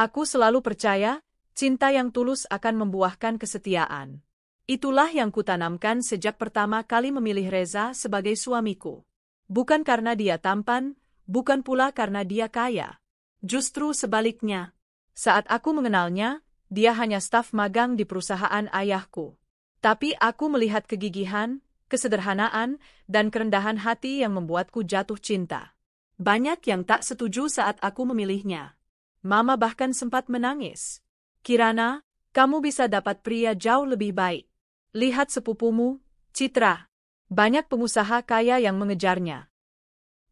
Aku selalu percaya, cinta yang tulus akan membuahkan kesetiaan. Itulah yang kutanamkan sejak pertama kali memilih Reza sebagai suamiku. Bukan karena dia tampan, bukan pula karena dia kaya. Justru sebaliknya. Saat aku mengenalnya, dia hanya staf magang di perusahaan ayahku. Tapi aku melihat kegigihan, kesederhanaan, dan kerendahan hati yang membuatku jatuh cinta. Banyak yang tak setuju saat aku memilihnya. Mama bahkan sempat menangis. Kirana, kamu bisa dapat pria jauh lebih baik. Lihat sepupumu, Citra. Banyak pengusaha kaya yang mengejarnya.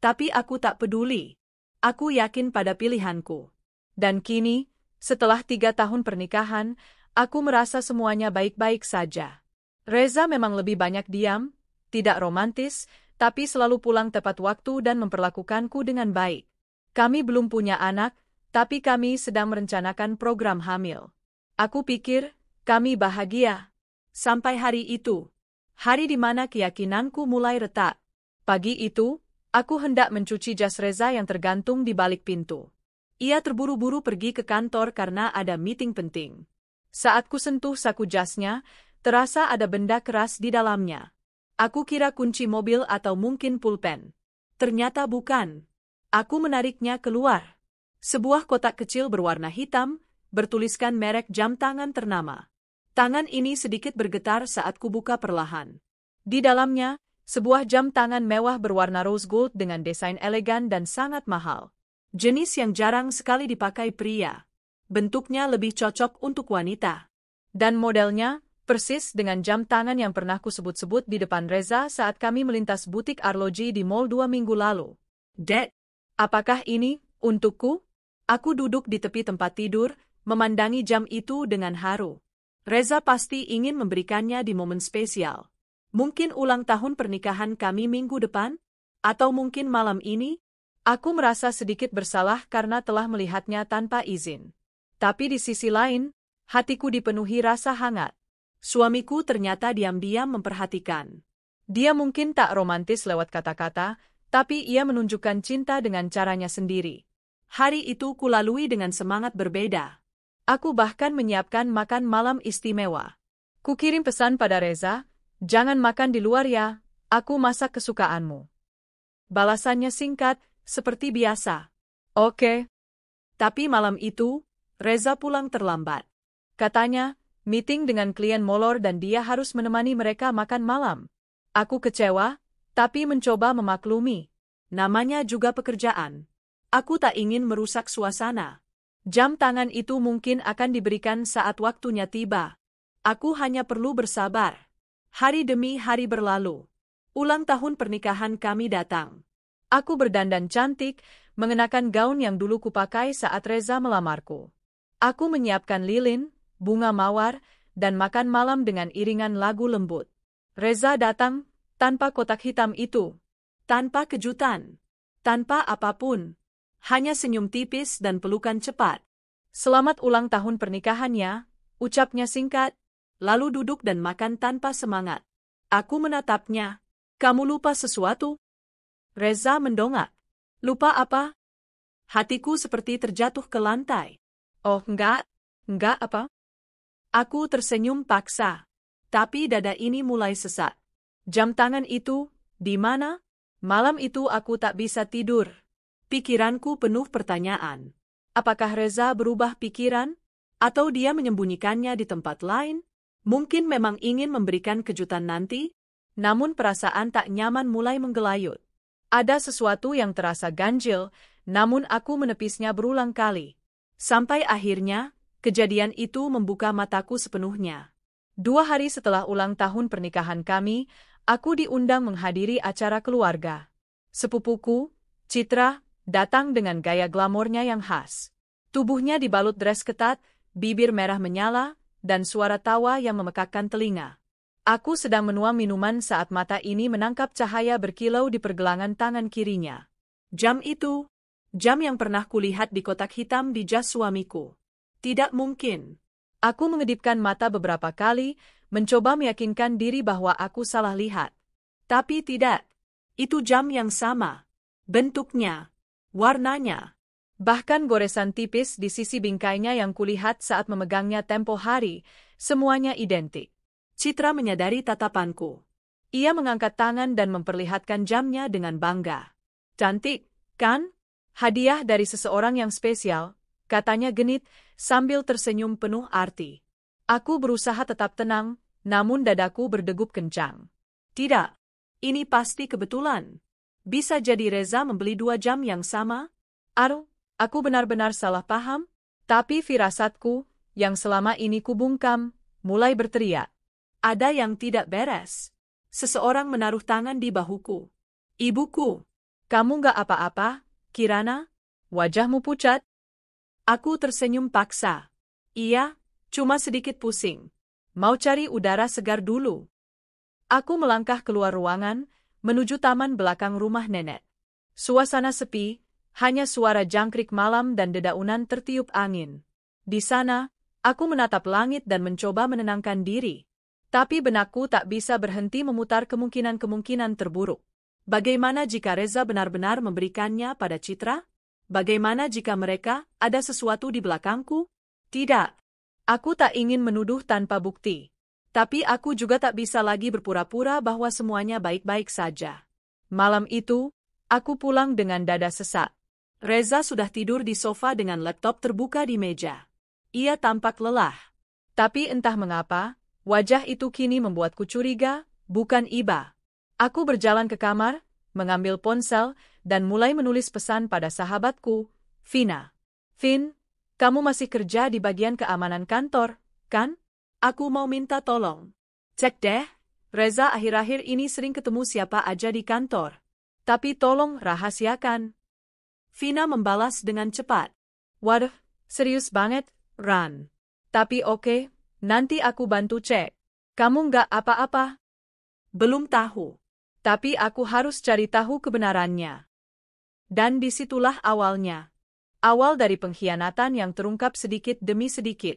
Tapi aku tak peduli. Aku yakin pada pilihanku. Dan kini, setelah 3 tahun pernikahan, aku merasa semuanya baik-baik saja. Reza memang lebih banyak diam, tidak romantis, tapi selalu pulang tepat waktu dan memperlakukanku dengan baik. Kami belum punya anak, tapi kami sedang merencanakan program hamil. Aku pikir, kami bahagia. Sampai hari itu. Hari di mana keyakinanku mulai retak. Pagi itu, aku hendak mencuci jas Reza yang tergantung di balik pintu. Ia terburu-buru pergi ke kantor karena ada meeting penting. Saat ku sentuh saku jasnya, terasa ada benda keras di dalamnya. Aku kira kunci mobil atau mungkin pulpen. Ternyata bukan. Aku menariknya keluar. Sebuah kotak kecil berwarna hitam, bertuliskan merek jam tangan ternama. Tangan ini sedikit bergetar saat ku buka perlahan. Di dalamnya, sebuah jam tangan mewah berwarna rose gold dengan desain elegan dan sangat mahal. Jenis yang jarang sekali dipakai pria. Bentuknya lebih cocok untuk wanita. Dan modelnya, persis dengan jam tangan yang pernah ku sebut-sebut di depan Reza saat kami melintas butik arloji di mall 2 minggu lalu. Dad, apakah ini untukku? Aku duduk di tepi tempat tidur, memandangi jam itu dengan haru. Reza pasti ingin memberikannya di momen spesial. Mungkin ulang tahun pernikahan kami minggu depan? Atau mungkin malam ini? Aku merasa sedikit bersalah karena telah melihatnya tanpa izin. Tapi di sisi lain, hatiku dipenuhi rasa hangat. Suamiku ternyata diam-diam memperhatikan. Dia mungkin tak romantis lewat kata-kata, tapi ia menunjukkan cinta dengan caranya sendiri. Hari itu kulalui dengan semangat berbeda. Aku bahkan menyiapkan makan malam istimewa. Kukirim pesan pada Reza, jangan makan di luar ya, aku masak kesukaanmu. Balasannya singkat, seperti biasa. Oke. Tapi malam itu, Reza pulang terlambat. Katanya, meeting dengan klien molor dan dia harus menemani mereka makan malam. Aku kecewa, tapi mencoba memaklumi. Namanya juga pekerjaan. Aku tak ingin merusak suasana. Jam tangan itu mungkin akan diberikan saat waktunya tiba. Aku hanya perlu bersabar. Hari demi hari berlalu. Ulang tahun pernikahan kami datang. Aku berdandan cantik, mengenakan gaun yang dulu kupakai saat Reza melamarku. Aku menyiapkan lilin, bunga mawar, dan makan malam dengan iringan lagu lembut. Reza datang, tanpa kotak hitam itu. Tanpa kejutan. Tanpa apapun. Hanya senyum tipis dan pelukan cepat. Selamat ulang tahun pernikahannya, ucapnya singkat, lalu duduk dan makan tanpa semangat. Aku menatapnya. Kamu lupa sesuatu? Reza mendongak. Lupa apa? Hatiku seperti terjatuh ke lantai. Oh, enggak apa? Aku tersenyum paksa. Tapi dada ini mulai sesak. Jam tangan itu, di mana? Malam itu aku tak bisa tidur. Pikiranku penuh pertanyaan. Apakah Reza berubah pikiran? Atau dia menyembunyikannya di tempat lain? Mungkin memang ingin memberikan kejutan nanti? Namun perasaan tak nyaman mulai menggelayut. Ada sesuatu yang terasa ganjil, namun aku menepisnya berulang kali. Sampai akhirnya, kejadian itu membuka mataku sepenuhnya. 2 hari setelah ulang tahun pernikahan kami, aku diundang menghadiri acara keluarga. Sepupuku, Citra, datang dengan gaya glamornya yang khas. Tubuhnya dibalut dres ketat, bibir merah menyala, dan suara tawa yang memekakkan telinga. Aku sedang menuang minuman saat mata ini menangkap cahaya berkilau di pergelangan tangan kirinya. Jam itu, jam yang pernah kulihat di kotak hitam di jas suamiku. Tidak mungkin. Aku mengedipkan mata beberapa kali, mencoba meyakinkan diri bahwa aku salah lihat. Tapi tidak. Itu jam yang sama. Bentuknya, warnanya, Bahkan goresan tipis di sisi bingkainya yang kulihat saat memegangnya tempo hari, semuanya identik. Citra menyadari tatapanku. Ia mengangkat tangan dan memperlihatkan jamnya dengan bangga. Cantik, kan? Hadiah dari seseorang yang spesial, katanya genit, sambil tersenyum penuh arti. Aku berusaha tetap tenang, namun dadaku berdegup kencang. Tidak, ini pasti kebetulan. Bisa jadi Reza membeli 2 jam yang sama? Aku benar-benar salah paham? Tapi firasatku, yang selama ini kubungkam, mulai berteriak. Ada yang tidak beres. Seseorang menaruh tangan di bahuku. Ibuku. Kamu gak apa-apa, Kirana? Wajahmu pucat. Aku tersenyum paksa. Iya, cuma sedikit pusing. Mau cari udara segar dulu. Aku melangkah keluar ruangan, menuju taman belakang rumah nenek. Suasana sepi, hanya suara jangkrik malam dan dedaunan tertiup angin. Di sana, aku menatap langit dan mencoba menenangkan diri. Tapi benakku tak bisa berhenti memutar kemungkinan-kemungkinan terburuk. Bagaimana jika Reza benar-benar memberikannya pada Citra? Bagaimana jika mereka ada sesuatu di belakangku? Tidak. Aku tak ingin menuduh tanpa bukti. Tapi aku juga tak bisa lagi berpura-pura bahwa semuanya baik-baik saja. Malam itu, aku pulang dengan dada sesak. Reza sudah tidur di sofa dengan laptop terbuka di meja. Ia tampak lelah. Tapi entah mengapa, wajah itu kini membuatku curiga, bukan iba. Aku berjalan ke kamar, mengambil ponsel, dan mulai menulis pesan pada sahabatku, Vina. Vin, kamu masih kerja di bagian keamanan kantor, kan? Aku mau minta tolong. Cek deh, Reza akhir-akhir ini sering ketemu siapa aja di kantor. Tapi tolong rahasiakan. Vina membalas dengan cepat. Waduh, serius banget, Ran. Tapi oke, nanti aku bantu cek. Kamu nggak apa-apa? Belum tahu. Tapi aku harus cari tahu kebenarannya. Dan disitulah awalnya. Awal dari pengkhianatan yang terungkap sedikit demi sedikit.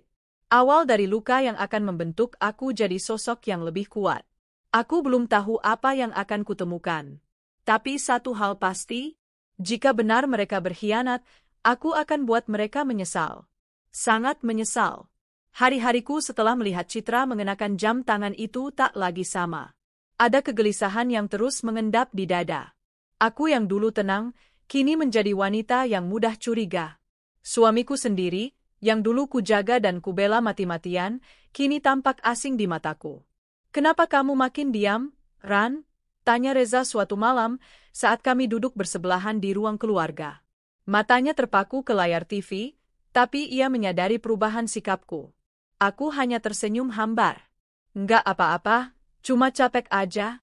Awal dari luka yang akan membentuk aku jadi sosok yang lebih kuat. Aku belum tahu apa yang akan kutemukan. Tapi satu hal pasti, jika benar mereka berkhianat, aku akan buat mereka menyesal. Sangat menyesal. Hari-hariku setelah melihat Citra mengenakan jam tangan itu tak lagi sama. Ada kegelisahan yang terus mengendap di dada. Aku yang dulu tenang, kini menjadi wanita yang mudah curiga. Suamiku sendiri, yang dulu kujaga dan kubela mati-matian, kini tampak asing di mataku. Kenapa kamu makin diam, Ran? Tanya Reza suatu malam, saat kami duduk bersebelahan di ruang keluarga. Matanya terpaku ke layar TV, tapi ia menyadari perubahan sikapku. Aku hanya tersenyum hambar. Enggak apa-apa, cuma capek aja.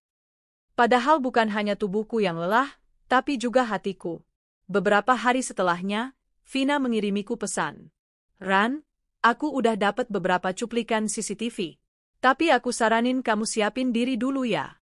Padahal bukan hanya tubuhku yang lelah, tapi juga hatiku. Beberapa hari setelahnya, Vina mengirimiku pesan. Ran, aku udah dapat beberapa cuplikan CCTV. Tapi aku saranin kamu siapin diri dulu ya.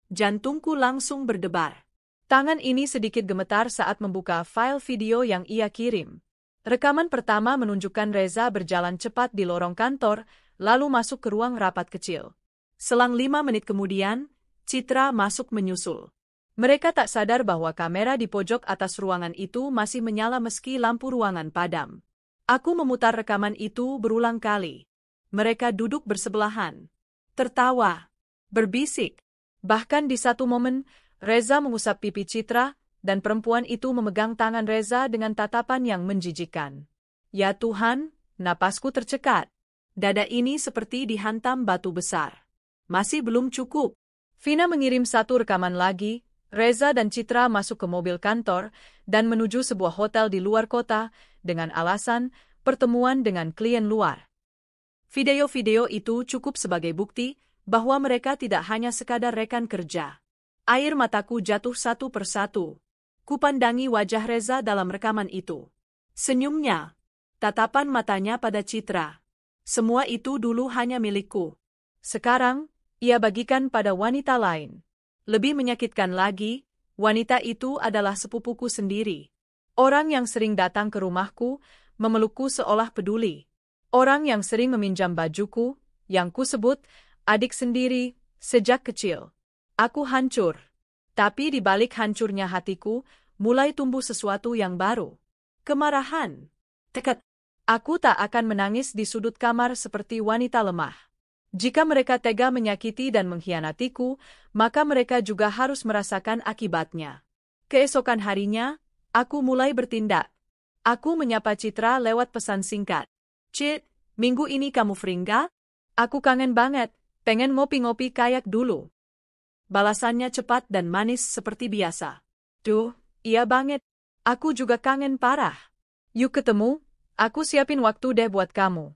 Jantungku langsung berdebar. Tangan ini sedikit gemetar saat membuka file video yang ia kirim. Rekaman pertama menunjukkan Reza berjalan cepat di lorong kantor, lalu masuk ke ruang rapat kecil. Selang 5 menit kemudian, Citra masuk menyusul. Mereka tak sadar bahwa kamera di pojok atas ruangan itu masih menyala meski lampu ruangan padam. Aku memutar rekaman itu berulang kali. Mereka duduk bersebelahan. Tertawa. Berbisik. Bahkan di satu momen, Reza mengusap pipi Citra, dan perempuan itu memegang tangan Reza dengan tatapan yang menjijikkan. Ya Tuhan, napasku tercekat. Dada ini seperti dihantam batu besar. Masih belum cukup. Vina mengirim satu rekaman lagi, Reza dan Citra masuk ke mobil kantor, dan menuju sebuah hotel di luar kota, dengan alasan pertemuan dengan klien luar. Video-video itu cukup sebagai bukti, bahwa mereka tidak hanya sekadar rekan kerja. Air mataku jatuh satu persatu. Kupandangi wajah Reza dalam rekaman itu. Senyumnya. Tatapan matanya pada Citra. Semua itu dulu hanya milikku. Sekarang, ia bagikan pada wanita lain. Lebih menyakitkan lagi, wanita itu adalah sepupuku sendiri. Orang yang sering datang ke rumahku, memelukku seolah peduli. Orang yang sering meminjam bajuku, yang kusebut adik sendiri, sejak kecil. Aku hancur. Tapi di balik hancurnya hatiku, mulai tumbuh sesuatu yang baru. kemarahan, tekad. Aku tak akan menangis di sudut kamar seperti wanita lemah. Jika mereka tega menyakiti dan mengkhianatiku, maka mereka juga harus merasakan akibatnya. Keesokan harinya, aku mulai bertindak. Aku menyapa Citra lewat pesan singkat. Cit, minggu ini kamu free nggak? Aku kangen banget, pengen ngopi-ngopi kayak dulu. Balasannya cepat dan manis seperti biasa. Duh, iya banget. Aku juga kangen parah. Yuk ketemu, aku siapin waktu deh buat kamu.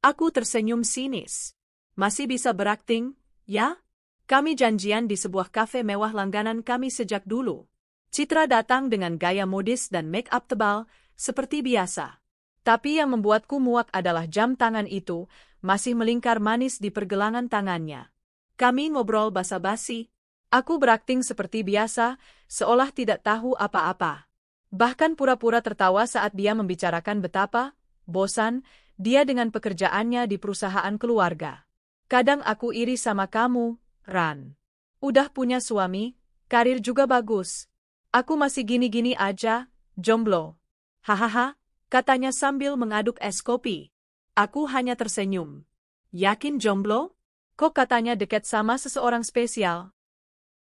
Aku tersenyum sinis. Masih bisa berakting, ya? Kami janjian di sebuah kafe mewah langganan kami sejak dulu. Citra datang dengan gaya modis dan make-up tebal, seperti biasa. Tapi yang membuatku muak adalah jam tangan itu, masih melingkar manis di pergelangan tangannya. Kami ngobrol basa-basi. Aku berakting seperti biasa, seolah tidak tahu apa-apa. Bahkan pura-pura tertawa saat dia membicarakan betapa bosan dia dengan pekerjaannya di perusahaan keluarga. Kadang aku iri sama kamu, Ran. Udah punya suami, karir juga bagus. Aku masih gini-gini aja, jomblo. Hahaha, katanya sambil mengaduk es kopi. Aku hanya tersenyum. Yakin jomblo? Kok katanya dekat sama seseorang spesial?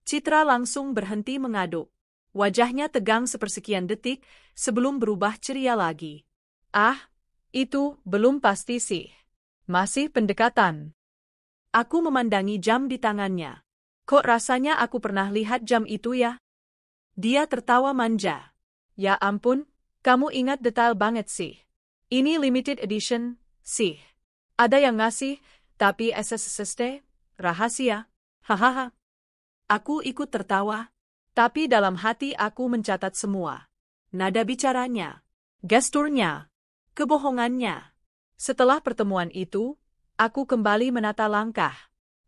Citra langsung berhenti mengaduk. Wajahnya tegang sepersekian detik sebelum berubah ceria lagi. Ah, itu belum pasti sih. Masih pendekatan. Aku memandangi jam di tangannya. Kok rasanya aku pernah lihat jam itu ya? Dia tertawa manja. Ya ampun, kamu ingat detail banget sih. Ini limited edition, sih. Ada yang ngasih, tapi SSSD, rahasia. Hahaha. Aku ikut tertawa, tapi dalam hati aku mencatat semua. Nada bicaranya, gesturnya, kebohongannya. Setelah pertemuan itu, aku kembali menata langkah.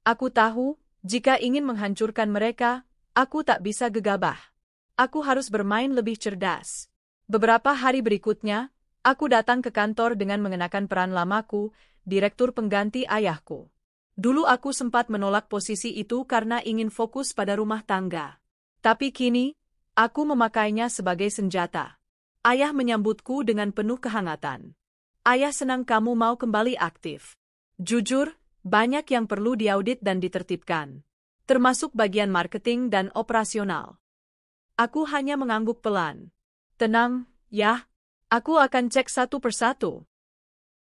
Aku tahu, jika ingin menghancurkan mereka, aku tak bisa gegabah. Aku harus bermain lebih cerdas. Beberapa hari berikutnya, aku datang ke kantor dengan mengenakan peran lamaku, direktur pengganti ayahku. Dulu aku sempat menolak posisi itu karena ingin fokus pada rumah tangga. Tapi kini, aku memakainya sebagai senjata. Ayah menyambutku dengan penuh kehangatan. Ayah senang kamu mau kembali aktif. Jujur, banyak yang perlu diaudit dan ditertibkan. Termasuk bagian marketing dan operasional. Aku hanya mengangguk pelan. Tenang, ya. Aku akan cek satu persatu.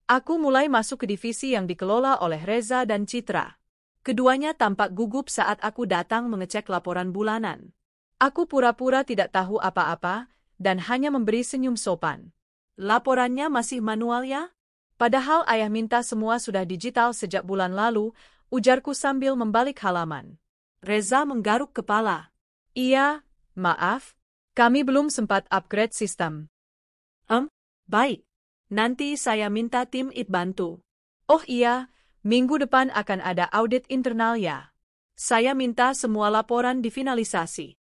Aku mulai masuk ke divisi yang dikelola oleh Reza dan Citra. Keduanya tampak gugup saat aku datang mengecek laporan bulanan. Aku pura-pura tidak tahu apa-apa, dan hanya memberi senyum sopan. Laporannya masih manual ya? Padahal ayah minta semua sudah digital sejak bulan lalu, ujarku sambil membalik halaman. Reza menggaruk kepala. Iya, maaf, kami belum sempat upgrade sistem. Baik. Nanti saya minta tim IT bantu. Oh iya, minggu depan akan ada audit internal ya. Saya minta semua laporan difinalisasi.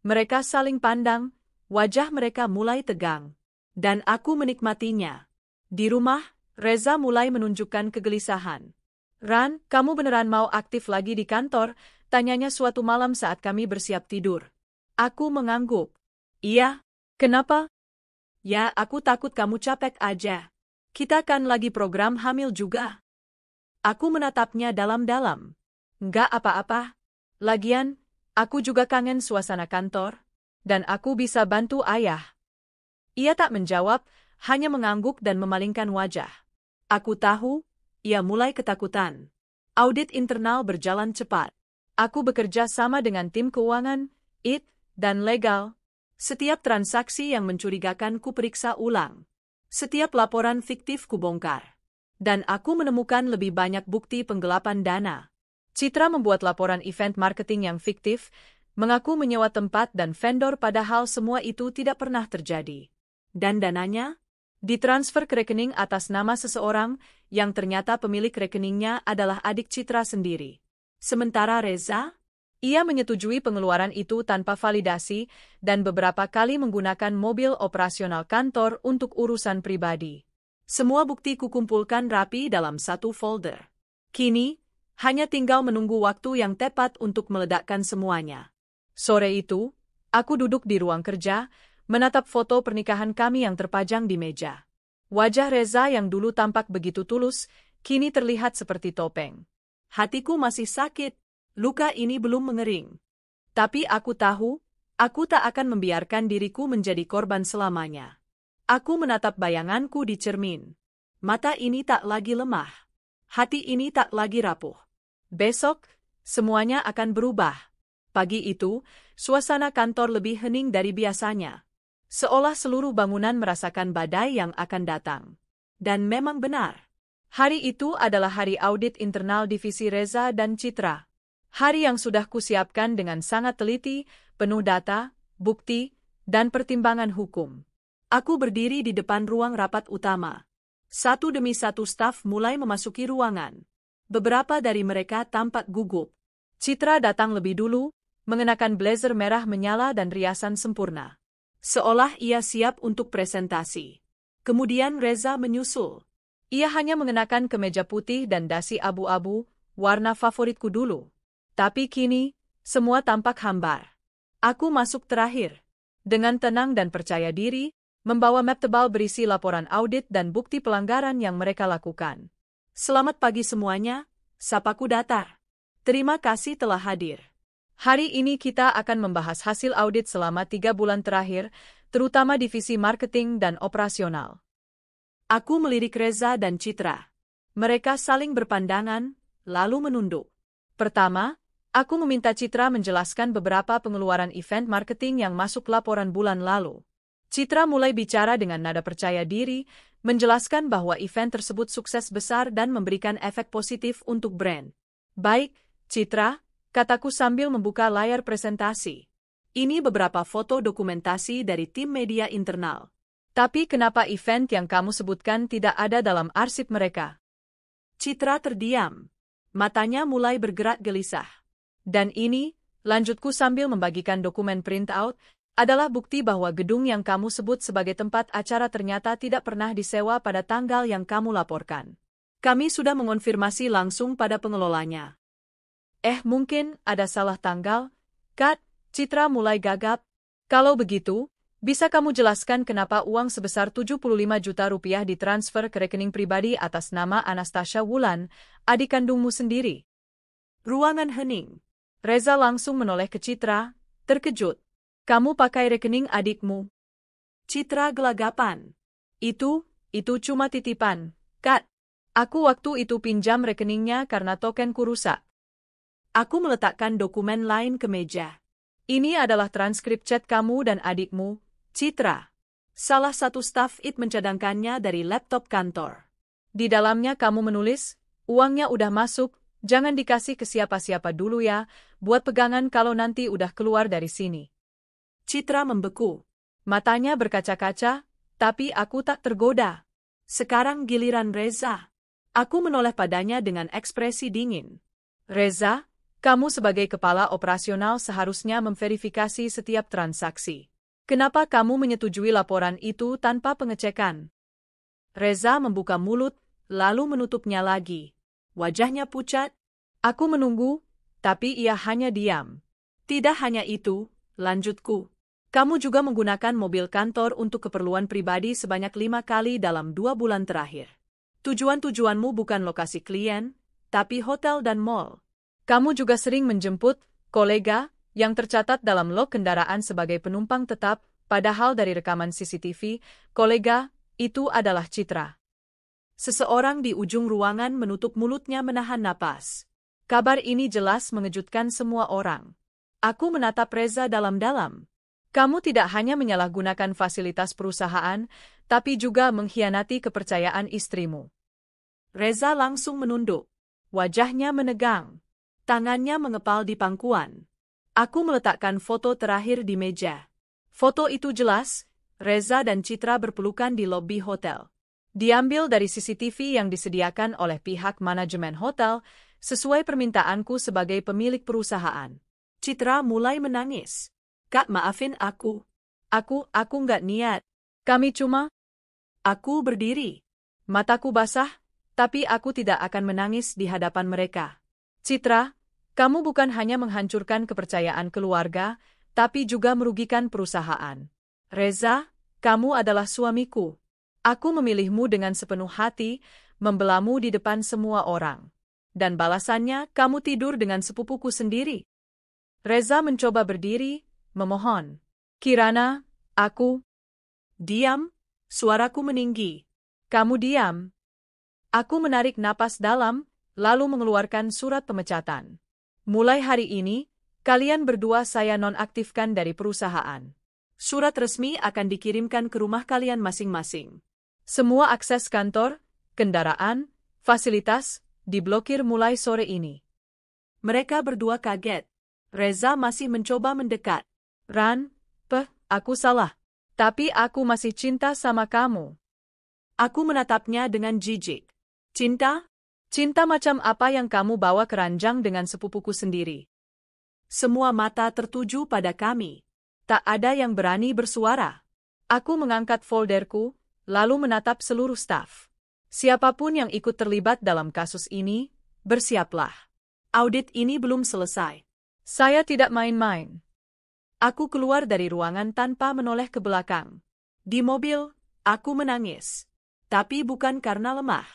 Mereka saling pandang, wajah mereka mulai tegang. Dan aku menikmatinya. Di rumah, Reza mulai menunjukkan kegelisahan. Ran, kamu beneran mau aktif lagi di kantor? Tanyanya suatu malam saat kami bersiap tidur. Aku mengangguk. Iya, kenapa? Ya, aku takut kamu capek aja. Kita kan lagi program hamil juga. Aku menatapnya dalam-dalam. Nggak apa-apa. Lagian, aku juga kangen suasana kantor. Dan aku bisa bantu ayah. Ia tak menjawab, hanya mengangguk dan memalingkan wajah. Aku tahu, ia mulai ketakutan. Audit internal berjalan cepat. Aku bekerja sama dengan tim keuangan, IT, dan legal. Setiap transaksi yang mencurigakan kuperiksa ulang. Setiap laporan fiktif kubongkar. Dan aku menemukan lebih banyak bukti penggelapan dana. Citra membuat laporan event marketing yang fiktif, mengaku menyewa tempat dan vendor padahal semua itu tidak pernah terjadi. Dan dananya? Ditransfer ke rekening atas nama seseorang yang ternyata pemilik rekeningnya adalah adik Citra sendiri. Sementara Reza? Ia menyetujui pengeluaran itu tanpa validasi dan beberapa kali menggunakan mobil operasional kantor untuk urusan pribadi. Semua bukti kukumpulkan rapi dalam satu folder. Kini, hanya tinggal menunggu waktu yang tepat untuk meledakkan semuanya. Sore itu, aku duduk di ruang kerja, menatap foto pernikahan kami yang terpajang di meja. Wajah Reza yang dulu tampak begitu tulus, kini terlihat seperti topeng. Hatiku masih sakit, luka ini belum mengering. Tapi aku tahu, aku tak akan membiarkan diriku menjadi korban selamanya. Aku menatap bayanganku di cermin. Mata ini tak lagi lemah. Hati ini tak lagi rapuh. Besok, semuanya akan berubah. Pagi itu, suasana kantor lebih hening dari biasanya. Seolah seluruh bangunan merasakan badai yang akan datang. Dan memang benar. Hari itu adalah hari audit internal divisi Reza dan Citra. Hari yang sudah kusiapkan dengan sangat teliti, penuh data, bukti, dan pertimbangan hukum. Aku berdiri di depan ruang rapat utama. Satu demi satu staf mulai memasuki ruangan. Beberapa dari mereka tampak gugup. Citra datang lebih dulu, mengenakan blazer merah menyala dan riasan sempurna. Seolah ia siap untuk presentasi. Kemudian Reza menyusul. Ia hanya mengenakan kemeja putih dan dasi abu-abu, warna favoritku dulu. Tapi kini, semua tampak hambar. Aku masuk terakhir. Dengan tenang dan percaya diri, membawa map tebal berisi laporan audit dan bukti pelanggaran yang mereka lakukan. Selamat pagi semuanya, sapaku datar. Terima kasih telah hadir. Hari ini kita akan membahas hasil audit selama 3 bulan terakhir, terutama divisi marketing dan operasional. Aku melirik Reza dan Citra. Mereka saling berpandangan, lalu menunduk. Pertama, aku meminta Citra menjelaskan beberapa pengeluaran event marketing yang masuk laporan bulan lalu. Citra mulai bicara dengan nada percaya diri, menjelaskan bahwa event tersebut sukses besar dan memberikan efek positif untuk brand. Baik, Citra, kataku sambil membuka layar presentasi. Ini beberapa foto dokumentasi dari tim media internal. Tapi kenapa event yang kamu sebutkan tidak ada dalam arsip mereka? Citra terdiam. Matanya mulai bergerak gelisah. Dan ini, lanjutku sambil membagikan dokumen printout, adalah bukti bahwa gedung yang kamu sebut sebagai tempat acara ternyata tidak pernah disewa pada tanggal yang kamu laporkan. Kami sudah mengonfirmasi langsung pada pengelolanya. Mungkin ada salah tanggal? Kat, Citra mulai gagap. Kalau begitu, bisa kamu jelaskan kenapa uang sebesar 75 juta rupiah ditransfer ke rekening pribadi atas nama Anastasia Wulan, adik kandungmu sendiri? Ruangan hening. Reza langsung menoleh ke Citra, terkejut. Kamu pakai rekening adikmu? Citra gelagapan. Itu cuma titipan, Kat. Aku waktu itu pinjam rekeningnya karena tokenku rusak. Aku meletakkan dokumen lain ke meja. Ini adalah transkrip chat kamu dan adikmu, Citra. Salah satu staf IT mencadangkannya dari laptop kantor. Di dalamnya kamu menulis, uangnya udah masuk, jangan dikasih ke siapa-siapa dulu ya, buat pegangan kalau nanti udah keluar dari sini. Citra membeku. Matanya berkaca-kaca, tapi aku tak tergoda. Sekarang giliran Reza. Aku menoleh padanya dengan ekspresi dingin. Reza, kamu sebagai kepala operasional seharusnya memverifikasi setiap transaksi. Kenapa kamu menyetujui laporan itu tanpa pengecekan? Reza membuka mulut, lalu menutupnya lagi. Wajahnya pucat. Aku menunggu, tapi ia hanya diam. Tidak hanya itu, lanjutku. Kamu juga menggunakan mobil kantor untuk keperluan pribadi sebanyak 5 kali dalam 2 bulan terakhir. Tujuan-tujuanmu bukan lokasi klien, tapi hotel dan mall. Kamu juga sering menjemput kolega yang tercatat dalam log kendaraan sebagai penumpang tetap, padahal dari rekaman CCTV, kolega itu adalah Citra. Seseorang di ujung ruangan menutup mulutnya menahan napas. Kabar ini jelas mengejutkan semua orang. Aku menatap Reza dalam-dalam. Kamu tidak hanya menyalahgunakan fasilitas perusahaan, tapi juga mengkhianati kepercayaan istrimu. Reza langsung menunduk. Wajahnya menegang. Tangannya mengepal di pangkuan. Aku meletakkan foto terakhir di meja. Foto itu jelas, Reza dan Citra berpelukan di lobi hotel. Diambil dari CCTV yang disediakan oleh pihak manajemen hotel, sesuai permintaanku sebagai pemilik perusahaan. Citra mulai menangis. Kak, maafin aku. Aku nggak niat. Kami cuma... Aku berdiri. Mataku basah, tapi aku tidak akan menangis di hadapan mereka. Citra, kamu bukan hanya menghancurkan kepercayaan keluarga, tapi juga merugikan perusahaan. Reza, kamu adalah suamiku. Aku memilihmu dengan sepenuh hati, membelamu di depan semua orang. Dan balasannya, kamu tidur dengan sepupuku sendiri. Reza mencoba berdiri, memohon. Kirana, aku... Diam, suaraku meninggi. Kamu diam. Aku menarik napas dalam, lalu mengeluarkan surat pemecatan. Mulai hari ini, kalian berdua saya nonaktifkan dari perusahaan. Surat resmi akan dikirimkan ke rumah kalian masing-masing. Semua akses kantor, kendaraan, fasilitas, diblokir mulai sore ini. Mereka berdua kaget. Reza masih mencoba mendekat. Ran, aku salah. Tapi aku masih cinta sama kamu. Aku menatapnya dengan jijik. Cinta? Cinta macam apa yang kamu bawa ke ranjang dengan sepupuku sendiri? Semua mata tertuju pada kami. Tak ada yang berani bersuara. Aku mengangkat folderku, lalu menatap seluruh staf. Siapapun yang ikut terlibat dalam kasus ini, bersiaplah. Audit ini belum selesai. Saya tidak main-main. Aku keluar dari ruangan tanpa menoleh ke belakang. Di mobil, aku menangis. Tapi bukan karena lemah.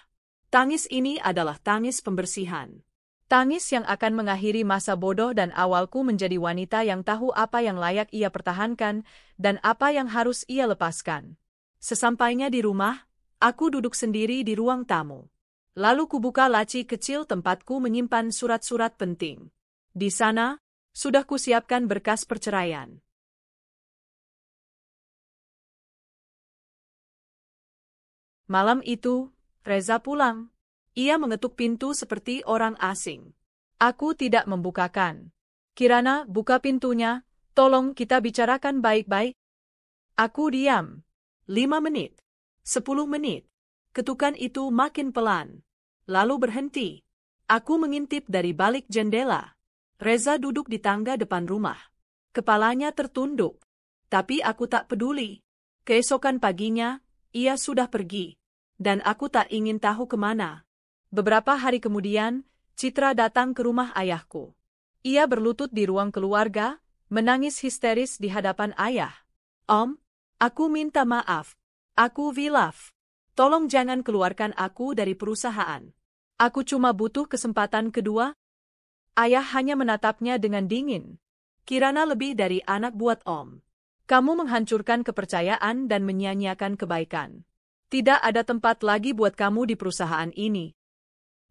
Tangis ini adalah tangis pembersihan. Tangis yang akan mengakhiri masa bodoh dan awalku menjadi wanita yang tahu apa yang layak ia pertahankan dan apa yang harus ia lepaskan. Sesampainya di rumah, aku duduk sendiri di ruang tamu. Lalu kubuka laci kecil tempatku menyimpan surat-surat penting. Di sana, sudah kusiapkan berkas perceraian. Malam itu, Reza pulang. Ia mengetuk pintu seperti orang asing. Aku tidak membukakan. Kirana, buka pintunya, tolong kita bicarakan baik-baik. Aku diam. 5 menit. 10 menit. Ketukan itu makin pelan. Lalu berhenti. Aku mengintip dari balik jendela. Reza duduk di tangga depan rumah. Kepalanya tertunduk. Tapi aku tak peduli. Keesokan paginya, ia sudah pergi. Dan aku tak ingin tahu kemana. Beberapa hari kemudian, Citra datang ke rumah ayahku. Ia berlutut di ruang keluarga, menangis histeris di hadapan ayah. Om, aku minta maaf. Aku hilaf. Tolong jangan keluarkan aku dari perusahaan. Aku cuma butuh kesempatan kedua. Ayah hanya menatapnya dengan dingin. Kirana lebih dari anak buat Om. Kamu menghancurkan kepercayaan dan menyia-nyiakan kebaikan. Tidak ada tempat lagi buat kamu di perusahaan ini.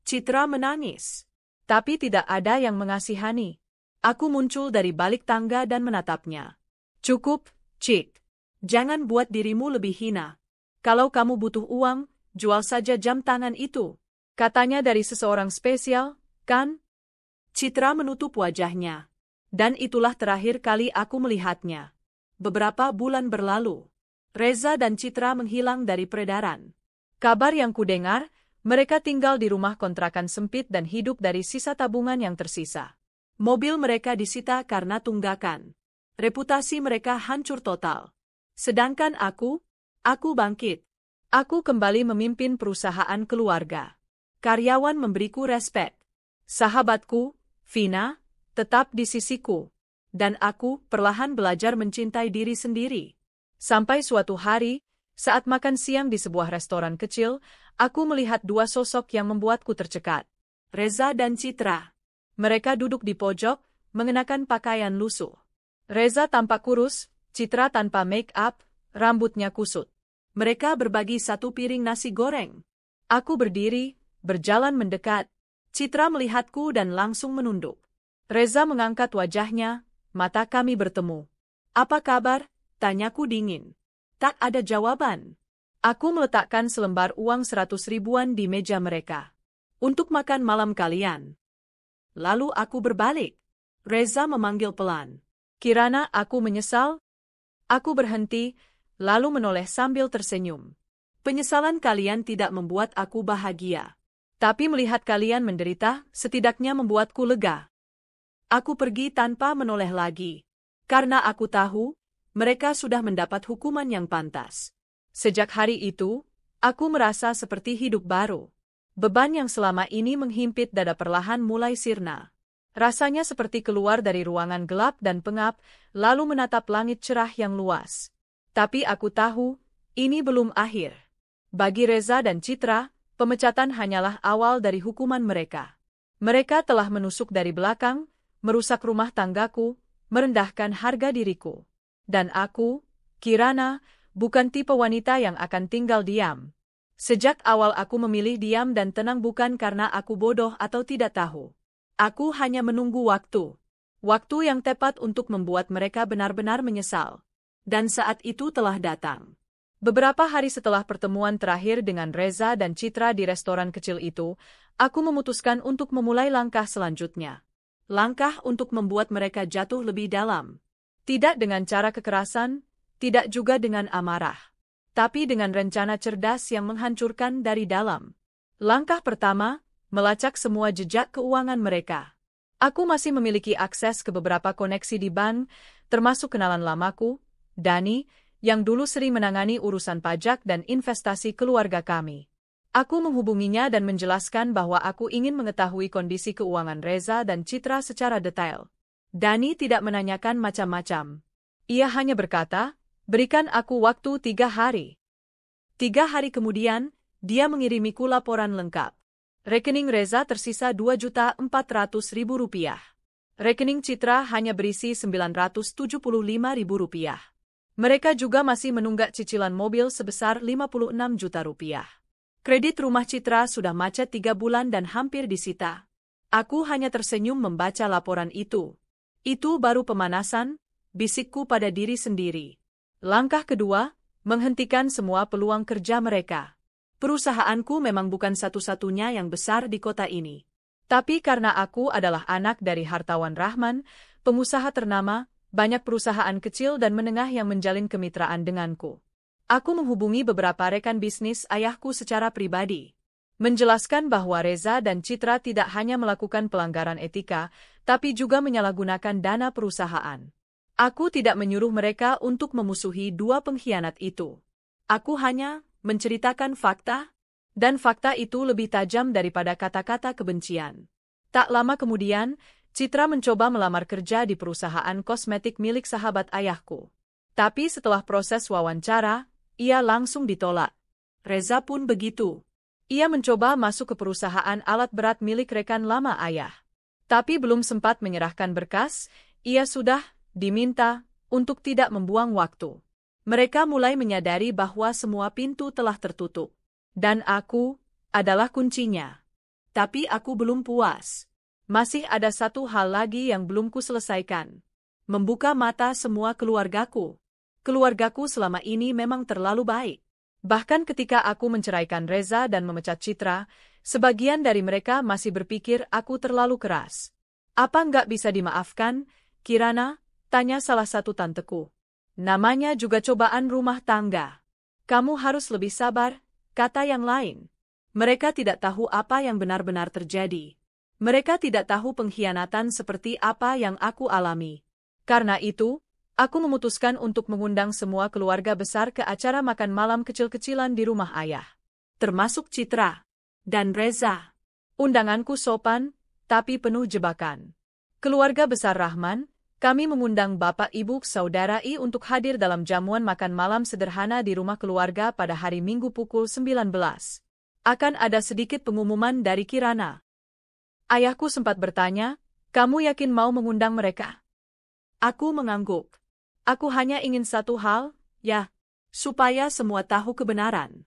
Citra menangis. Tapi tidak ada yang mengasihani. Aku muncul dari balik tangga dan menatapnya. Cukup, Cik. Jangan buat dirimu lebih hina. Kalau kamu butuh uang, jual saja jam tangan itu. Katanya dari seseorang spesial, kan? Citra menutup wajahnya. Dan itulah terakhir kali aku melihatnya. Beberapa bulan berlalu. Reza dan Citra menghilang dari peredaran. Kabar yang kudengar, mereka tinggal di rumah kontrakan sempit dan hidup dari sisa tabungan yang tersisa. Mobil mereka disita karena tunggakan. Reputasi mereka hancur total. Sedangkan aku bangkit. Aku kembali memimpin perusahaan keluarga. Karyawan memberiku respek. Sahabatku, Vina, tetap di sisiku. Dan aku perlahan belajar mencintai diri sendiri. Sampai suatu hari, saat makan siang di sebuah restoran kecil, aku melihat dua sosok yang membuatku tercekat. Reza dan Citra. Mereka duduk di pojok, mengenakan pakaian lusuh. Reza tampak kurus, Citra tanpa make-up, rambutnya kusut. Mereka berbagi satu piring nasi goreng. Aku berdiri, berjalan mendekat. Citra melihatku dan langsung menunduk. Reza mengangkat wajahnya, mata kami bertemu. Apa kabar? Tanyaku dingin. Tak ada jawaban. Aku meletakkan selembar uang 100 ribuan di meja mereka. Untuk makan malam kalian. Lalu aku berbalik. Reza memanggil pelan. Kirana, aku menyesal. Aku berhenti, lalu menoleh sambil tersenyum. Penyesalan kalian tidak membuat aku bahagia. Tapi melihat kalian menderita, setidaknya membuatku lega. Aku pergi tanpa menoleh lagi. Karena aku tahu, mereka sudah mendapat hukuman yang pantas. Sejak hari itu, aku merasa seperti hidup baru. Beban yang selama ini menghimpit dada perlahan mulai sirna. Rasanya seperti keluar dari ruangan gelap dan pengap, lalu menatap langit cerah yang luas. Tapi aku tahu, ini belum akhir. Bagi Reza dan Citra, pemecatan hanyalah awal dari hukuman mereka. Mereka telah menusuk dari belakang, merusak rumah tanggaku, merendahkan harga diriku. Dan aku, Kirana, bukan tipe wanita yang akan tinggal diam. Sejak awal aku memilih diam dan tenang bukan karena aku bodoh atau tidak tahu. Aku hanya menunggu waktu. Waktu yang tepat untuk membuat mereka benar-benar menyesal. Dan saat itu telah datang. Beberapa hari setelah pertemuan terakhir dengan Reza dan Citra di restoran kecil itu, aku memutuskan untuk memulai langkah selanjutnya. Langkah untuk membuat mereka jatuh lebih dalam. Tidak dengan cara kekerasan, tidak juga dengan amarah. Tapi dengan rencana cerdas yang menghancurkan dari dalam. Langkah pertama, melacak semua jejak keuangan mereka. Aku masih memiliki akses ke beberapa koneksi di bank, termasuk kenalan lamaku, Dani, yang dulu sering menangani urusan pajak dan investasi keluarga kami. Aku menghubunginya dan menjelaskan bahwa aku ingin mengetahui kondisi keuangan Reza dan Citra secara detail. Dani tidak menanyakan macam-macam. Ia hanya berkata, berikan aku waktu 3 hari. 3 hari kemudian, dia mengirimiku laporan lengkap. Rekening Reza tersisa Rp2.400.000. Rekening Citra hanya berisi Rp975.000. Mereka juga masih menunggak cicilan mobil sebesar Rp56 juta. Kredit rumah Citra sudah macet 3 bulan dan hampir disita. Aku hanya tersenyum membaca laporan itu. Itu baru pemanasan, bisikku pada diri sendiri. Langkah kedua, menghentikan semua peluang kerja mereka. Perusahaanku memang bukan satu-satunya yang besar di kota ini. Tapi karena aku adalah anak dari hartawan Rahman, pengusaha ternama, banyak perusahaan kecil dan menengah yang menjalin kemitraan denganku. Aku menghubungi beberapa rekan bisnis ayahku secara pribadi. Menjelaskan bahwa Reza dan Citra tidak hanya melakukan pelanggaran etika, tapi juga menyalahgunakan dana perusahaan. Aku tidak menyuruh mereka untuk memusuhi 2 pengkhianat itu. Aku hanya menceritakan fakta, dan fakta itu lebih tajam daripada kata-kata kebencian. Tak lama kemudian, Citra mencoba melamar kerja di perusahaan kosmetik milik sahabat ayahku. Tapi setelah proses wawancara, ia langsung ditolak. Reza pun begitu. Ia mencoba masuk ke perusahaan alat berat milik rekan lama ayah. Tapi belum sempat menyerahkan berkas, ia sudah diminta untuk tidak membuang waktu. Mereka mulai menyadari bahwa semua pintu telah tertutup. Dan aku adalah kuncinya. Tapi aku belum puas. Masih ada satu hal lagi yang belum kuselesaikan. Membuka mata semua keluargaku. Keluargaku selama ini memang terlalu baik. Bahkan ketika aku menceraikan Reza dan memecat Citra, sebagian dari mereka masih berpikir aku terlalu keras. Apa nggak bisa dimaafkan, Kirana? Tanya salah satu tanteku. Namanya juga cobaan rumah tangga. Kamu harus lebih sabar, kata yang lain. Mereka tidak tahu apa yang benar-benar terjadi. Mereka tidak tahu pengkhianatan seperti apa yang aku alami. Karena itu, aku memutuskan untuk mengundang semua keluarga besar ke acara makan malam kecil-kecilan di rumah ayah. Termasuk Citra dan Reza. Undanganku sopan, tapi penuh jebakan. Keluarga besar Rahman, kami mengundang bapak ibu saudara I untuk hadir dalam jamuan makan malam sederhana di rumah keluarga pada hari Minggu pukul 19. Akan ada sedikit pengumuman dari Kirana. Ayahku sempat bertanya, kamu yakin mau mengundang mereka? Aku mengangguk. Aku hanya ingin satu hal, ya, supaya semua tahu kebenaran.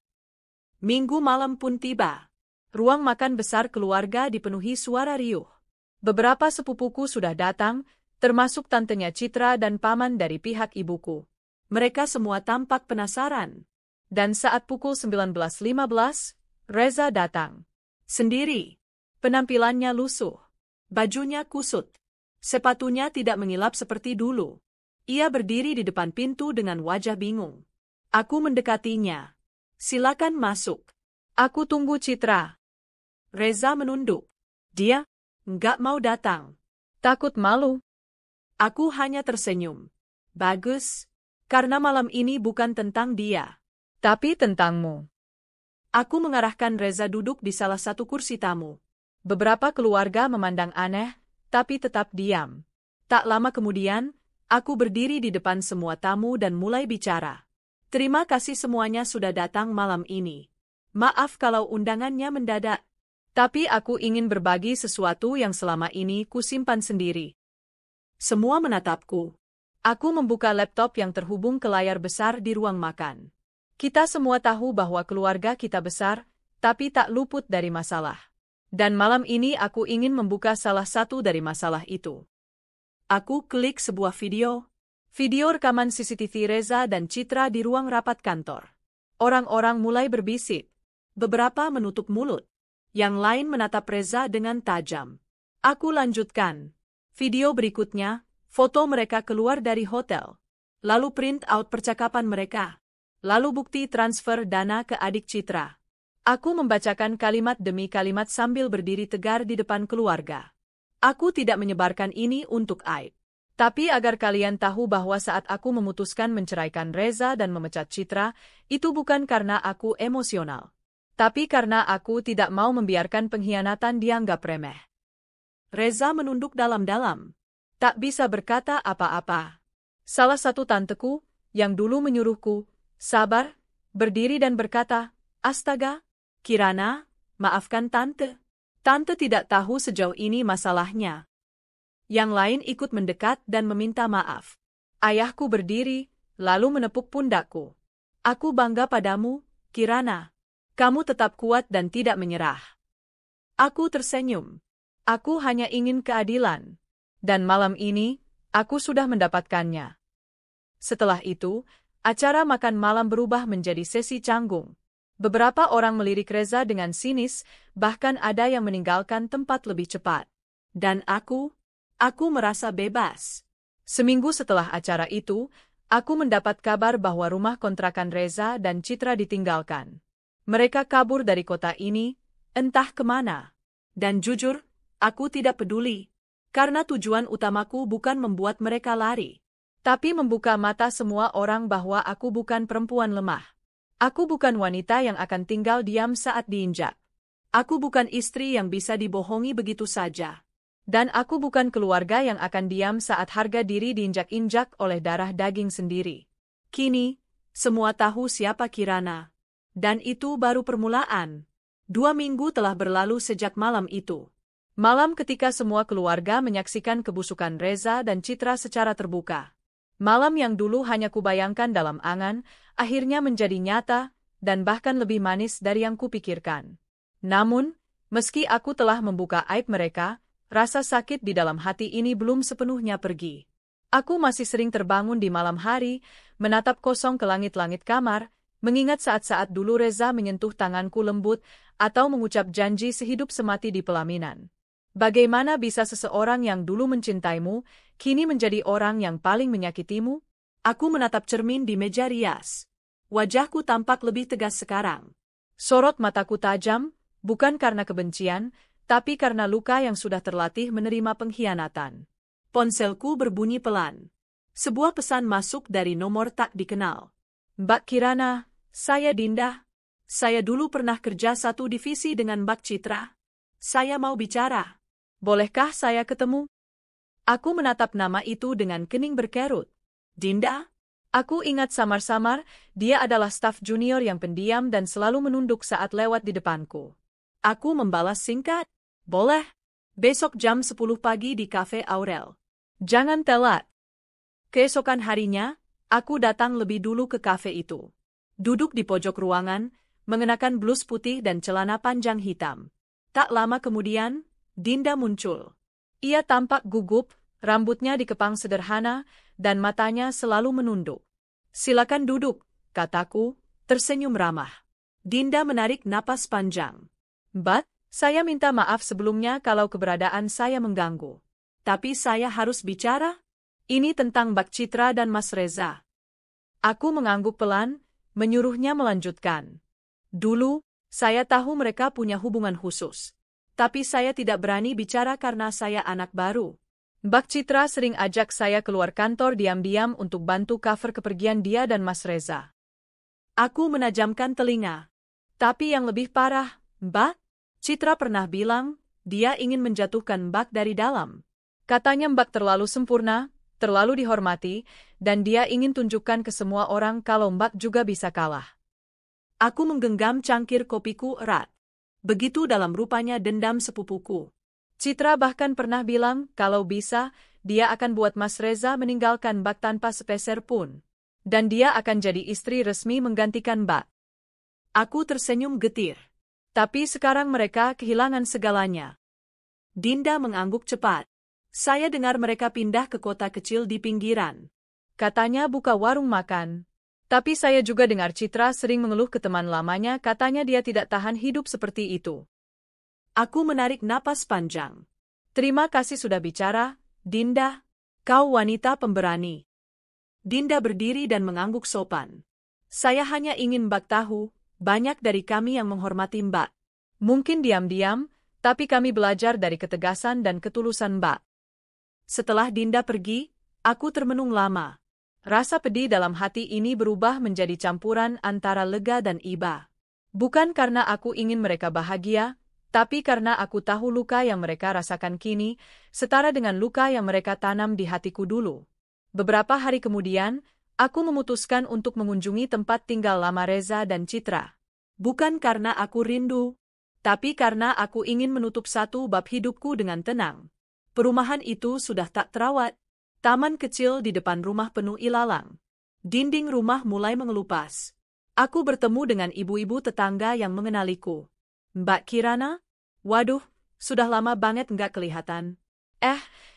Minggu malam pun tiba. Ruang makan besar keluarga dipenuhi suara riuh. Beberapa sepupuku sudah datang, termasuk tantenya Citra dan paman dari pihak ibuku. Mereka semua tampak penasaran. Dan saat pukul 19.15, Reza datang. Sendiri. Penampilannya lusuh. Bajunya kusut. Sepatunya tidak mengilap seperti dulu. Ia berdiri di depan pintu dengan wajah bingung. Aku mendekatinya. Silakan masuk. Aku tunggu Citra. Reza menunduk. Dia nggak mau datang. Takut malu. Aku hanya tersenyum. Bagus, karena malam ini bukan tentang dia, tapi tentangmu. Aku mengarahkan Reza duduk di salah satu kursi tamu. Beberapa keluarga memandang aneh, tapi tetap diam. Tak lama kemudian, aku berdiri di depan semua tamu dan mulai bicara. Terima kasih semuanya sudah datang malam ini. Maaf kalau undangannya mendadak. Tapi aku ingin berbagi sesuatu yang selama ini kusimpan sendiri. Semua menatapku. Aku membuka laptop yang terhubung ke layar besar di ruang makan. Kita semua tahu bahwa keluarga kita besar, tapi tak luput dari masalah. Dan malam ini aku ingin membuka salah satu dari masalah itu. Aku klik sebuah video. Video rekaman CCTV Reza dan Citra di ruang rapat kantor. Orang-orang mulai berbisik. Beberapa menutup mulut. Yang lain menatap Reza dengan tajam. Aku lanjutkan. Video berikutnya, foto mereka keluar dari hotel. Lalu print out percakapan mereka. Lalu bukti transfer dana ke adik Citra. Aku membacakan kalimat demi kalimat sambil berdiri tegar di depan keluarga. Aku tidak menyebarkan ini untuk aib. Tapi agar kalian tahu bahwa saat aku memutuskan menceraikan Reza dan memecat Citra, itu bukan karena aku emosional. Tapi karena aku tidak mau membiarkan pengkhianatan dianggap remeh. Reza menunduk dalam-dalam. Tak bisa berkata apa-apa. Salah satu tanteku, yang dulu menyuruhku, sabar, berdiri dan berkata, "Astaga, Kirana, maafkan tante. Tante tidak tahu sejauh ini masalahnya." Yang lain ikut mendekat dan meminta maaf. Ayahku berdiri, lalu menepuk pundakku. "Aku bangga padamu, Kirana. Kamu tetap kuat dan tidak menyerah." Aku tersenyum. Aku hanya ingin keadilan. Dan malam ini, aku sudah mendapatkannya. Setelah itu, acara makan malam berubah menjadi sesi canggung. Beberapa orang melirik Reza dengan sinis, bahkan ada yang meninggalkan tempat lebih cepat. Dan aku merasa bebas. Seminggu setelah acara itu, aku mendapat kabar bahwa rumah kontrakan Reza dan Citra ditinggalkan. Mereka kabur dari kota ini, entah kemana. Dan jujur, aku tidak peduli. Karena tujuan utamaku bukan membuat mereka lari. Tapi membuka mata semua orang bahwa aku bukan perempuan lemah. Aku bukan wanita yang akan tinggal diam saat diinjak. Aku bukan istri yang bisa dibohongi begitu saja. Dan aku bukan keluarga yang akan diam saat harga diri diinjak-injak oleh darah daging sendiri. Kini, semua tahu siapa Kirana. Dan itu baru permulaan. 2 minggu telah berlalu sejak malam itu. Malam ketika semua keluarga menyaksikan kebusukan Reza dan Citra secara terbuka. Malam yang dulu hanya kubayangkan dalam angan, akhirnya menjadi nyata, dan bahkan lebih manis dari yang kupikirkan. Namun, meski aku telah membuka aib mereka, rasa sakit di dalam hati ini belum sepenuhnya pergi. Aku masih sering terbangun di malam hari, menatap kosong ke langit-langit kamar, mengingat saat-saat dulu Reza menyentuh tanganku lembut, atau mengucap janji sehidup semati di pelaminan. Bagaimana bisa seseorang yang dulu mencintaimu, kini menjadi orang yang paling menyakitimu? Aku menatap cermin di meja rias. Wajahku tampak lebih tegas sekarang. Sorot mataku tajam, bukan karena kebencian, tapi karena luka yang sudah terlatih menerima pengkhianatan. Ponselku berbunyi pelan. Sebuah pesan masuk dari nomor tak dikenal. "Mbak Kirana, saya Dinda. Saya dulu pernah kerja satu divisi dengan Mbak Citra. Saya mau bicara. Bolehkah saya ketemu?" Aku menatap nama itu dengan kening berkerut. "Dinda?" Aku ingat samar-samar, dia adalah staf junior yang pendiam dan selalu menunduk saat lewat di depanku. Aku membalas singkat, "Boleh. Besok jam 10 pagi di Cafe Aurel. Jangan telat." Keesokan harinya, aku datang lebih dulu ke kafe itu. Duduk di pojok ruangan, mengenakan blus putih dan celana panjang hitam. Tak lama kemudian, Dinda muncul. Ia tampak gugup, rambutnya dikepang sederhana, dan matanya selalu menunduk. "Silakan duduk," kataku, tersenyum ramah. Dinda menarik napas panjang. "Mbak, saya minta maaf sebelumnya kalau keberadaan saya mengganggu. Tapi saya harus bicara. Ini tentang Mbak Citra dan Mas Reza." Aku mengangguk pelan, menyuruhnya melanjutkan. "Dulu, saya tahu mereka punya hubungan khusus. Tapi saya tidak berani bicara karena saya anak baru. Mbak Citra sering ajak saya keluar kantor diam-diam untuk bantu cover kepergian dia dan Mas Reza." Aku menajamkan telinga. "Tapi yang lebih parah, Mbak, Citra pernah bilang, dia ingin menjatuhkan Mbak dari dalam. Katanya Mbak terlalu sempurna, terlalu dihormati, dan dia ingin tunjukkan ke semua orang kalau Mbak juga bisa kalah. Aku menggenggam cangkir kopiku erat. Begitu dalam rupanya dendam sepupuku. Citra bahkan pernah bilang kalau bisa, dia akan buat Mas Reza meninggalkan Mbak tanpa sepeser pun. Dan dia akan jadi istri resmi menggantikan Mbak. Aku tersenyum getir. Tapi sekarang mereka kehilangan segalanya. Dinda mengangguk cepat. Saya dengar mereka pindah ke kota kecil di pinggiran. Katanya buka warung makan. Tapi saya juga dengar Citra sering mengeluh ke teman lamanya, katanya dia tidak tahan hidup seperti itu. Aku menarik napas panjang. Terima kasih sudah bicara, Dinda. Kau wanita pemberani. Dinda berdiri dan mengangguk sopan. Saya hanya ingin Mbak tahu, banyak dari kami yang menghormati Mbak. Mungkin diam-diam, tapi kami belajar dari ketegasan dan ketulusan Mbak. Setelah Dinda pergi, aku termenung lama. Rasa pedih dalam hati ini berubah menjadi campuran antara lega dan iba. Bukan karena aku ingin mereka bahagia, tapi karena aku tahu luka yang mereka rasakan kini, setara dengan luka yang mereka tanam di hatiku dulu. Beberapa hari kemudian, aku memutuskan untuk mengunjungi tempat tinggal lama Reza dan Citra. Bukan karena aku rindu, tapi karena aku ingin menutup satu bab hidupku dengan tenang. Perumahan itu sudah tak terawat. Taman kecil di depan rumah penuh ilalang. Dinding rumah mulai mengelupas. Aku bertemu dengan ibu-ibu tetangga yang mengenaliku. Mbak Kirana? Waduh, sudah lama banget nggak kelihatan.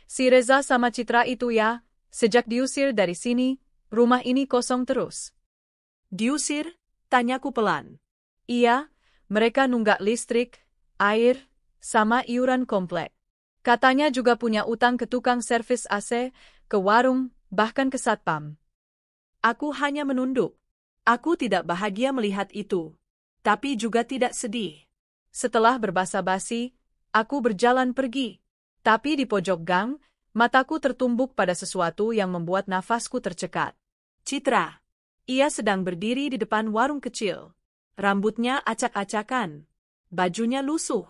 Si Reza sama Citra itu ya, sejak diusir dari sini, rumah ini kosong terus. Diusir? Tanyaku pelan. Iya, mereka nunggak listrik, air, sama iuran komplek. Katanya juga punya utang ke tukang servis AC, ke warung, bahkan ke satpam. Aku hanya menunduk. Aku tidak bahagia melihat itu, tapi juga tidak sedih. Setelah berbasa-basi, aku berjalan pergi. Tapi di pojok gang, mataku tertumbuk pada sesuatu yang membuat nafasku tercekat. Citra. Ia sedang berdiri di depan warung kecil. Rambutnya acak-acakan. Bajunya lusuh.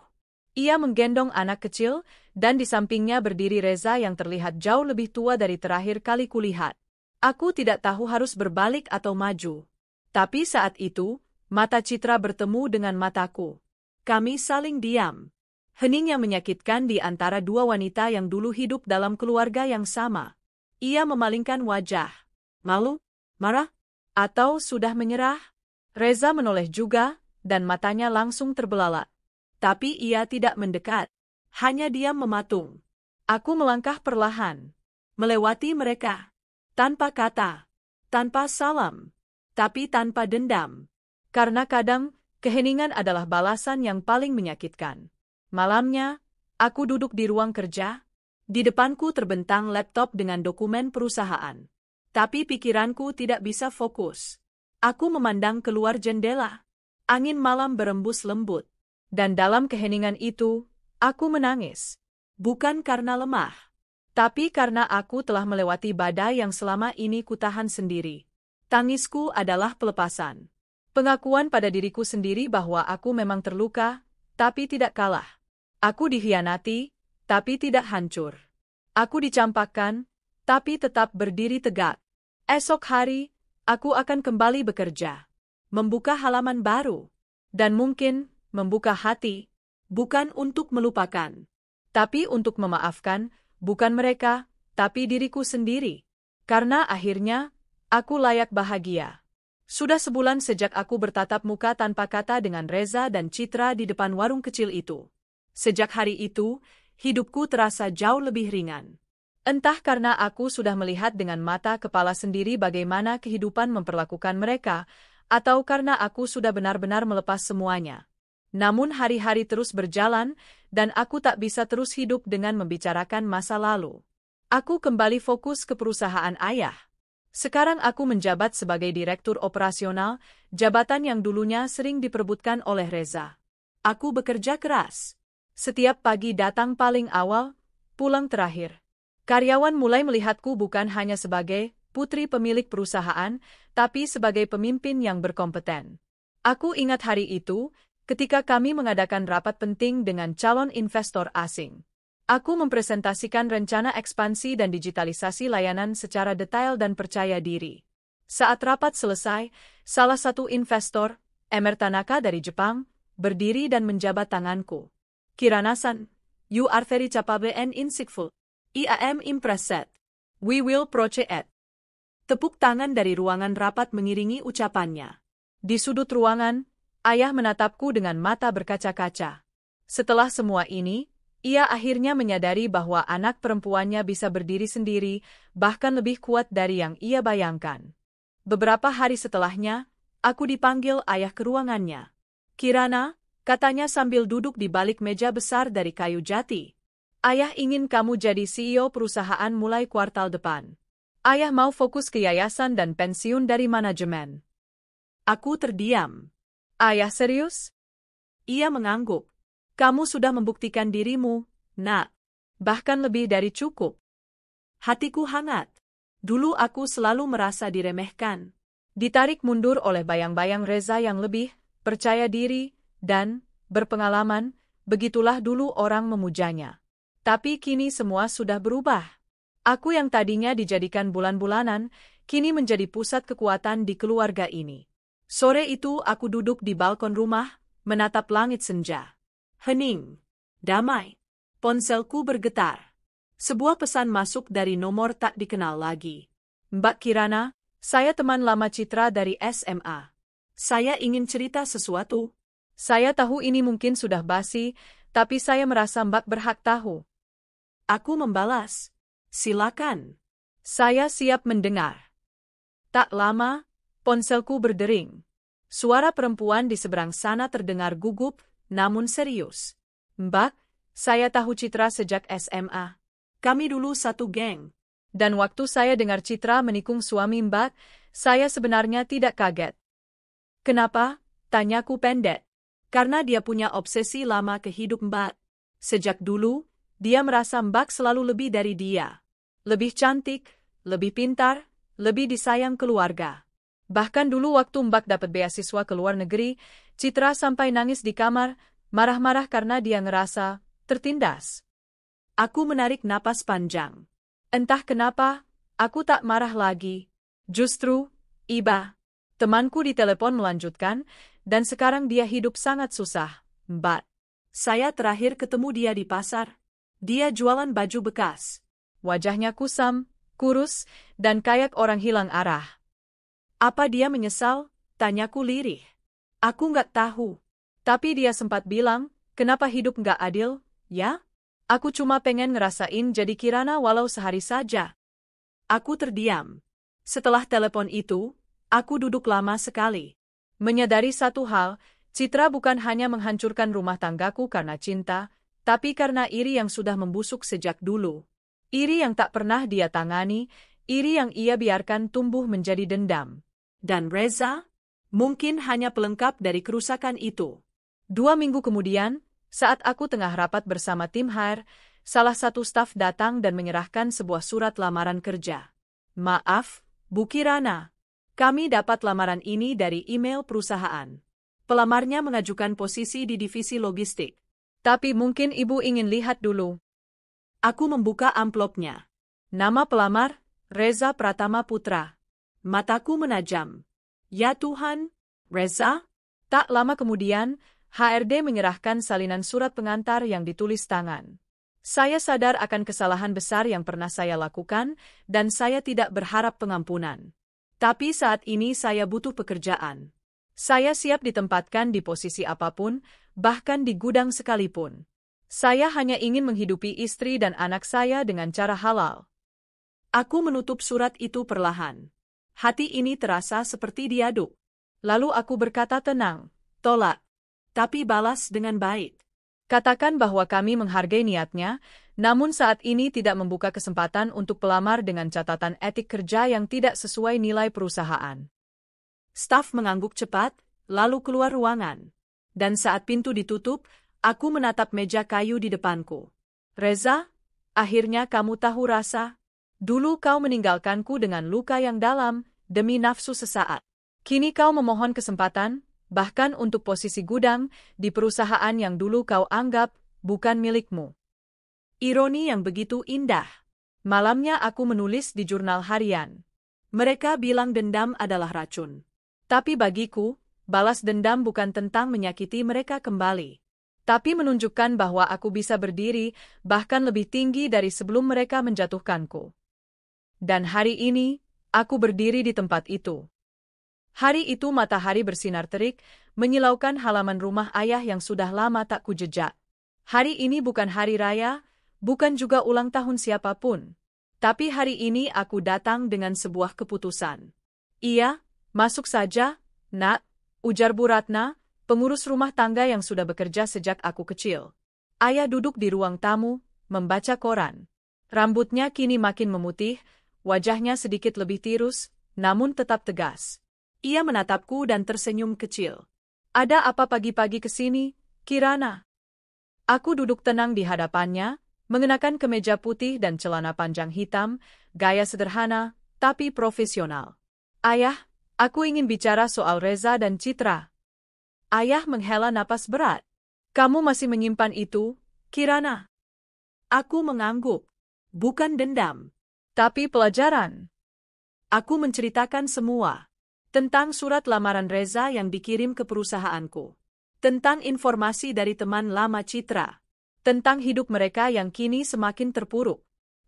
Ia menggendong anak kecil, dan di sampingnya berdiri Reza yang terlihat jauh lebih tua dari terakhir kali kulihat. Aku tidak tahu harus berbalik atau maju. Tapi saat itu, mata Citra bertemu dengan mataku. Kami saling diam. Hening yang menyakitkan di antara dua wanita yang dulu hidup dalam keluarga yang sama. Ia memalingkan wajah. Malu? Marah? Atau sudah menyerah? Reza menoleh juga, dan matanya langsung terbelalak. Tapi ia tidak mendekat. Hanya diam mematung. Aku melangkah perlahan. Melewati mereka. Tanpa kata. Tanpa salam. Tapi tanpa dendam. Karena kadang, keheningan adalah balasan yang paling menyakitkan. Malamnya, aku duduk di ruang kerja. Di depanku terbentang laptop dengan dokumen perusahaan. Tapi pikiranku tidak bisa fokus. Aku memandang keluar jendela. Angin malam berembus lembut. Dan dalam keheningan itu, aku menangis. Bukan karena lemah, tapi karena aku telah melewati badai yang selama ini kutahan sendiri. Tangisku adalah pelepasan. Pengakuan pada diriku sendiri bahwa aku memang terluka, tapi tidak kalah. Aku dikhianati, tapi tidak hancur. Aku dicampakkan, tapi tetap berdiri tegak. Esok hari, aku akan kembali bekerja. Membuka halaman baru. Dan mungkin membuka hati, bukan untuk melupakan, tapi untuk memaafkan, bukan mereka, tapi diriku sendiri. Karena akhirnya, aku layak bahagia. Sudah sebulan sejak aku bertatap muka tanpa kata dengan Reza dan Citra di depan warung kecil itu. Sejak hari itu, hidupku terasa jauh lebih ringan. Entah karena aku sudah melihat dengan mata kepala sendiri bagaimana kehidupan memperlakukan mereka, atau karena aku sudah benar-benar melepas semuanya. Namun hari-hari terus berjalan, dan aku tak bisa terus hidup dengan membicarakan masa lalu. Aku kembali fokus ke perusahaan ayah. Sekarang aku menjabat sebagai direktur operasional, jabatan yang dulunya sering diperebutkan oleh Reza. Aku bekerja keras. Setiap pagi datang paling awal, pulang terakhir. Karyawan mulai melihatku bukan hanya sebagai putri pemilik perusahaan, tapi sebagai pemimpin yang berkompeten. Aku ingat hari itu, ketika kami mengadakan rapat penting dengan calon investor asing. Aku mempresentasikan rencana ekspansi dan digitalisasi layanan secara detail dan percaya diri. Saat rapat selesai, salah satu investor, Emer Tanaka dari Jepang, berdiri dan menjabat tanganku. Kirana-san, you are very capable and insightful. I am impressed. We will proceed. Tepuk tangan dari ruangan rapat mengiringi ucapannya. Di sudut ruangan, ayah menatapku dengan mata berkaca-kaca. Setelah semua ini, ia akhirnya menyadari bahwa anak perempuannya bisa berdiri sendiri, bahkan lebih kuat dari yang ia bayangkan. Beberapa hari setelahnya, aku dipanggil ayah ke ruangannya. Kirana, katanya sambil duduk di balik meja besar dari kayu jati. Ayah ingin kamu jadi CEO perusahaan mulai kuartal depan. Ayah mau fokus ke yayasan dan pensiun dari manajemen. Aku terdiam. Ayah serius? Ia mengangguk. Kamu sudah membuktikan dirimu, nak. Bahkan lebih dari cukup. Hatiku hangat. Dulu aku selalu merasa diremehkan. Ditarik mundur oleh bayang-bayang Reza yang lebih percaya diri dan berpengalaman, begitulah dulu orang memujanya. Tapi kini semua sudah berubah. Aku yang tadinya dijadikan bulan-bulanan, kini menjadi pusat kekuatan di keluarga ini. Sore itu aku duduk di balkon rumah, menatap langit senja. Hening. Damai. Ponselku bergetar. Sebuah pesan masuk dari nomor tak dikenal lagi. Mbak Kirana, saya teman lama Citra dari SMA. Saya ingin cerita sesuatu. Saya tahu ini mungkin sudah basi, tapi saya merasa Mbak berhak tahu. Aku membalas. Silakan. Saya siap mendengar. Tak lama, ponselku berdering. Suara perempuan di seberang sana terdengar gugup, namun serius. Mbak, saya tahu Citra sejak SMA. Kami dulu satu geng. Dan waktu saya dengar Citra menikung suami Mbak, saya sebenarnya tidak kaget. Kenapa? Tanyaku pendek. Karena dia punya obsesi lama ke hidup Mbak. Sejak dulu, dia merasa Mbak selalu lebih dari dia. Lebih cantik, lebih pintar, lebih disayang keluarga. Bahkan dulu waktu Mbak dapat beasiswa ke luar negeri, Citra sampai nangis di kamar, marah-marah karena dia ngerasa tertindas. Aku menarik napas panjang. Entah kenapa, aku tak marah lagi. Justru, iba. Temanku di telepon melanjutkan, dan sekarang dia hidup sangat susah, Mbak. Saya terakhir ketemu dia di pasar. Dia jualan baju bekas. Wajahnya kusam, kurus, dan kayak orang hilang arah. Apa dia menyesal? Tanyaku lirih. Aku nggak tahu. Tapi dia sempat bilang, kenapa hidup nggak adil, ya? Aku cuma pengen ngerasain jadi Kirana walau sehari saja. Aku terdiam. Setelah telepon itu, aku duduk lama sekali. Menyadari satu hal, Citra bukan hanya menghancurkan rumah tanggaku karena cinta, tapi karena iri yang sudah membusuk sejak dulu. Iri yang tak pernah dia tangani, iri yang ia biarkan tumbuh menjadi dendam. Dan Reza? Mungkin hanya pelengkap dari kerusakan itu. 2 minggu kemudian, saat aku tengah rapat bersama tim HR, salah satu staf datang dan menyerahkan sebuah surat lamaran kerja. Maaf, Bu Kirana. Kami dapat lamaran ini dari email perusahaan. Pelamarnya mengajukan posisi di divisi logistik. Tapi mungkin Ibu ingin lihat dulu. Aku membuka amplopnya. Nama pelamar, Reza Pratama Putra. Mataku menajam. Ya Tuhan, Reza? Tak lama kemudian, HRD menyerahkan salinan surat pengantar yang ditulis tangan. Saya sadar akan kesalahan besar yang pernah saya lakukan, dan saya tidak berharap pengampunan. Tapi saat ini saya butuh pekerjaan. Saya siap ditempatkan di posisi apapun, bahkan di gudang sekalipun. Saya hanya ingin menghidupi istri dan anak saya dengan cara halal. Aku menutup surat itu perlahan. Hati ini terasa seperti diaduk. Lalu aku berkata tenang, tolak. Tapi balas dengan baik. Katakan bahwa kami menghargai niatnya, namun saat ini tidak membuka kesempatan untuk pelamar dengan catatan etik kerja yang tidak sesuai nilai perusahaan. Staf mengangguk cepat, lalu keluar ruangan. Dan saat pintu ditutup, aku menatap meja kayu di depanku. Reza, akhirnya kamu tahu rasa. Dulu kau meninggalkanku dengan luka yang dalam, demi nafsu sesaat. Kini kau memohon kesempatan, bahkan untuk posisi gudang, di perusahaan yang dulu kau anggap bukan milikmu. Ironi yang begitu indah. Malamnya aku menulis di jurnal harian. Mereka bilang dendam adalah racun. Tapi bagiku, balas dendam bukan tentang menyakiti mereka kembali. Tapi menunjukkan bahwa aku bisa berdiri, bahkan lebih tinggi dari sebelum mereka menjatuhkanku. Dan hari ini, aku berdiri di tempat itu. Hari itu matahari bersinar terik, menyilaukan halaman rumah ayah yang sudah lama tak kujejak. Hari ini bukan hari raya, bukan juga ulang tahun siapapun. Tapi hari ini aku datang dengan sebuah keputusan. Iya, masuk saja, Nak, ujar Bu Ratna, pengurus rumah tangga yang sudah bekerja sejak aku kecil. Ayah duduk di ruang tamu, membaca koran. Rambutnya kini makin memutih, wajahnya sedikit lebih tirus, namun tetap tegas. Ia menatapku dan tersenyum kecil. Ada apa pagi-pagi ke sini, Kirana? Aku duduk tenang di hadapannya, mengenakan kemeja putih dan celana panjang hitam, gaya sederhana, tapi profesional. Ayah, aku ingin bicara soal Reza dan Citra. Ayah menghela napas berat. Kamu masih menyimpan itu, Kirana? Aku mengangguk. Bukan dendam, tapi pelajaran. Aku menceritakan semua. Tentang surat lamaran Reza yang dikirim ke perusahaanku. Tentang informasi dari teman lama Citra. Tentang hidup mereka yang kini semakin terpuruk.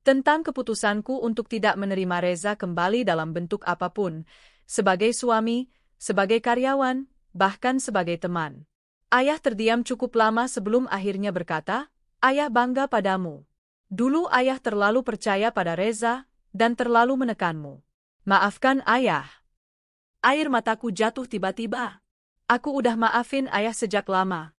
Tentang keputusanku untuk tidak menerima Reza kembali dalam bentuk apapun. Sebagai suami, sebagai karyawan, bahkan sebagai teman. Ayah terdiam cukup lama sebelum akhirnya berkata, Ayah bangga padamu. Dulu ayah terlalu percaya pada Reza, dan terlalu menekanmu. Maafkan ayah. Air mataku jatuh tiba-tiba. Aku udah maafin ayah sejak lama.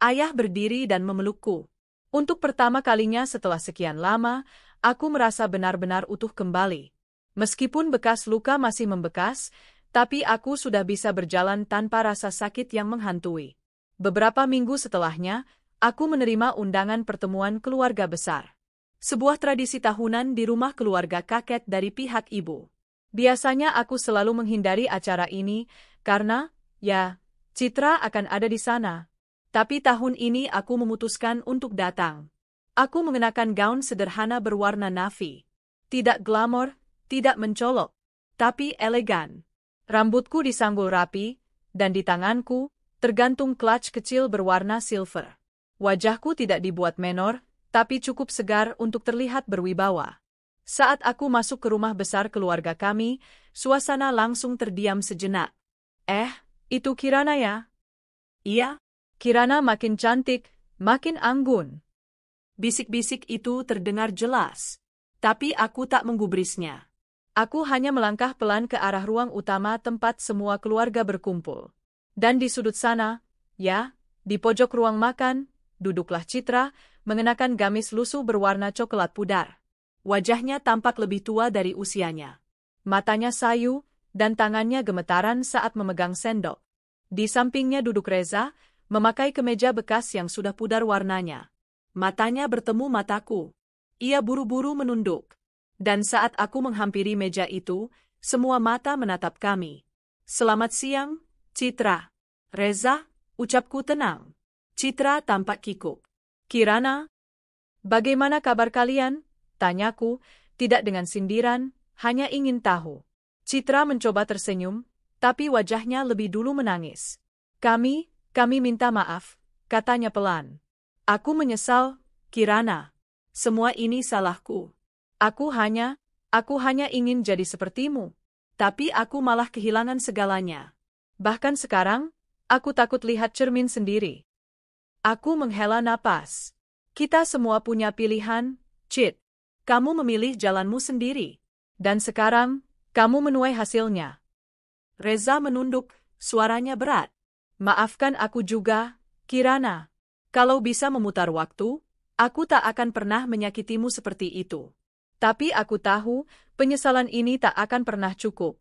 Ayah berdiri dan memelukku. Untuk pertama kalinya setelah sekian lama, aku merasa benar-benar utuh kembali. Meskipun bekas luka masih membekas, tapi aku sudah bisa berjalan tanpa rasa sakit yang menghantui. Beberapa minggu setelahnya, aku menerima undangan pertemuan keluarga besar. Sebuah tradisi tahunan di rumah keluarga kakek dari pihak ibu. Biasanya aku selalu menghindari acara ini, karena, ya, Citra akan ada di sana. Tapi tahun ini aku memutuskan untuk datang. Aku mengenakan gaun sederhana berwarna navy. Tidak glamor, tidak mencolok, tapi elegan. Rambutku disanggul rapi, dan di tanganku, tergantung clutch kecil berwarna silver. Wajahku tidak dibuat menor, tapi cukup segar untuk terlihat berwibawa. Saat aku masuk ke rumah besar keluarga kami, suasana langsung terdiam sejenak. Itu Kirana ya? Iya. Kirana makin cantik, makin anggun. Bisik-bisik itu terdengar jelas. Tapi aku tak menggubrisnya. Aku hanya melangkah pelan ke arah ruang utama tempat semua keluarga berkumpul. Dan di sudut sana, ya, di pojok ruang makan, duduklah Citra, mengenakan gamis lusuh berwarna coklat pudar. Wajahnya tampak lebih tua dari usianya. Matanya sayu, dan tangannya gemetaran saat memegang sendok. Di sampingnya duduk Reza, memakai kemeja bekas yang sudah pudar warnanya. Matanya bertemu mataku. Ia buru-buru menunduk. Dan saat aku menghampiri meja itu, semua mata menatap kami. Selamat siang, Citra. Reza, ucapku tenang. Citra tampak kikuk. Kirana, bagaimana kabar kalian? Tanyaku, tidak dengan sindiran, hanya ingin tahu. Citra mencoba tersenyum, tapi wajahnya lebih dulu menangis. Kami minta maaf, katanya pelan. Aku menyesal, Kirana. Semua ini salahku. Aku hanya ingin jadi sepertimu. Tapi aku malah kehilangan segalanya. Bahkan sekarang, aku takut lihat cermin sendiri. Aku menghela napas. Kita semua punya pilihan, Cit. Kamu memilih jalanmu sendiri. Dan sekarang, kamu menuai hasilnya. Reza menunduk, suaranya berat. Maafkan aku juga, Kirana. Kalau bisa memutar waktu, aku tak akan pernah menyakitimu seperti itu. Tapi aku tahu, penyesalan ini tak akan pernah cukup.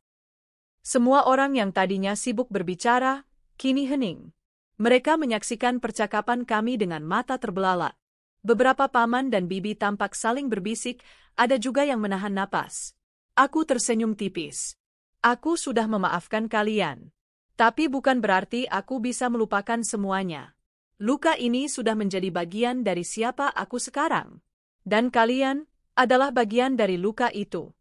Semua orang yang tadinya sibuk berbicara, kini hening. Mereka menyaksikan percakapan kami dengan mata terbelalak. Beberapa paman dan bibi tampak saling berbisik, ada juga yang menahan napas. Aku tersenyum tipis. Aku sudah memaafkan kalian. Tapi bukan berarti aku bisa melupakan semuanya. Luka ini sudah menjadi bagian dari siapa aku sekarang. Dan kalian adalah bagian dari luka itu.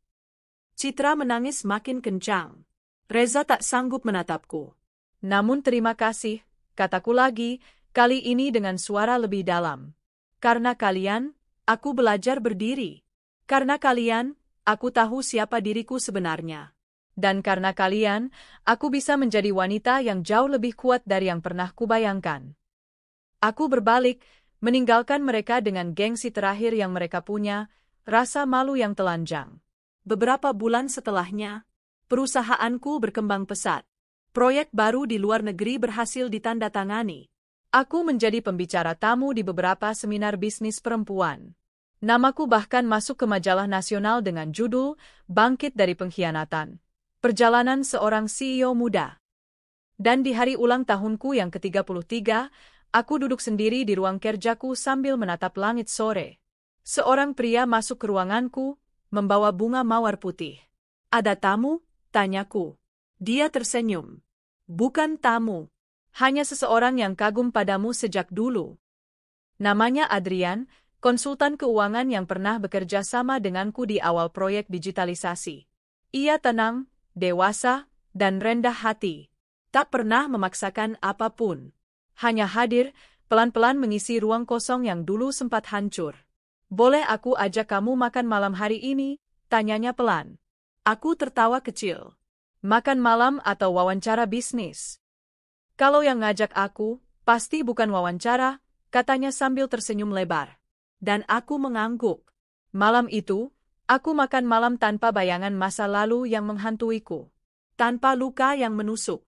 Citra menangis makin kencang. Reza tak sanggup menatapku. Namun terima kasih, kataku lagi, kali ini dengan suara lebih dalam. Karena kalian, aku belajar berdiri. Karena kalian, aku tahu siapa diriku sebenarnya. Dan karena kalian, aku bisa menjadi wanita yang jauh lebih kuat dari yang pernah kubayangkan. Aku berbalik, meninggalkan mereka dengan gengsi terakhir yang mereka punya, rasa malu yang telanjang. Beberapa bulan setelahnya, perusahaanku berkembang pesat. Proyek baru di luar negeri berhasil ditandatangani. Aku menjadi pembicara tamu di beberapa seminar bisnis perempuan. Namaku bahkan masuk ke majalah nasional dengan judul Bangkit dari Pengkhianatan. Perjalanan seorang CEO muda. Dan di hari ulang tahunku yang ke-33, aku duduk sendiri di ruang kerjaku sambil menatap langit sore. Seorang pria masuk ke ruanganku, membawa bunga mawar putih. Ada tamu? Tanyaku. Dia tersenyum. Bukan tamu. Hanya seseorang yang kagum padamu sejak dulu. Namanya Adrian, konsultan keuangan yang pernah bekerja sama denganku di awal proyek digitalisasi. Ia tenang, dewasa, dan rendah hati. Tak pernah memaksakan apapun. Hanya hadir, pelan-pelan mengisi ruang kosong yang dulu sempat hancur. Boleh aku ajak kamu makan malam hari ini? Tanyanya pelan. Aku tertawa kecil. Makan malam atau wawancara bisnis? Kalau yang ngajak aku, pasti bukan wawancara, katanya sambil tersenyum lebar. Dan aku mengangguk. Malam itu, aku makan malam tanpa bayangan masa lalu yang menghantuiku. Tanpa luka yang menusuk.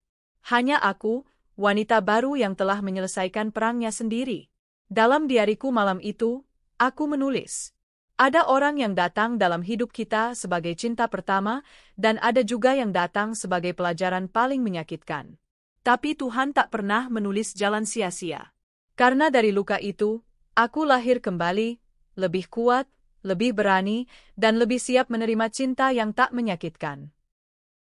Hanya aku, wanita baru yang telah menyelesaikan perangnya sendiri. Dalam diariku malam itu, aku menulis. Ada orang yang datang dalam hidup kita sebagai cinta pertama, dan ada juga yang datang sebagai pelajaran paling menyakitkan. Tapi Tuhan tak pernah menulis jalan sia-sia. Karena dari luka itu, aku lahir kembali, lebih kuat, lebih berani, dan lebih siap menerima cinta yang tak menyakitkan.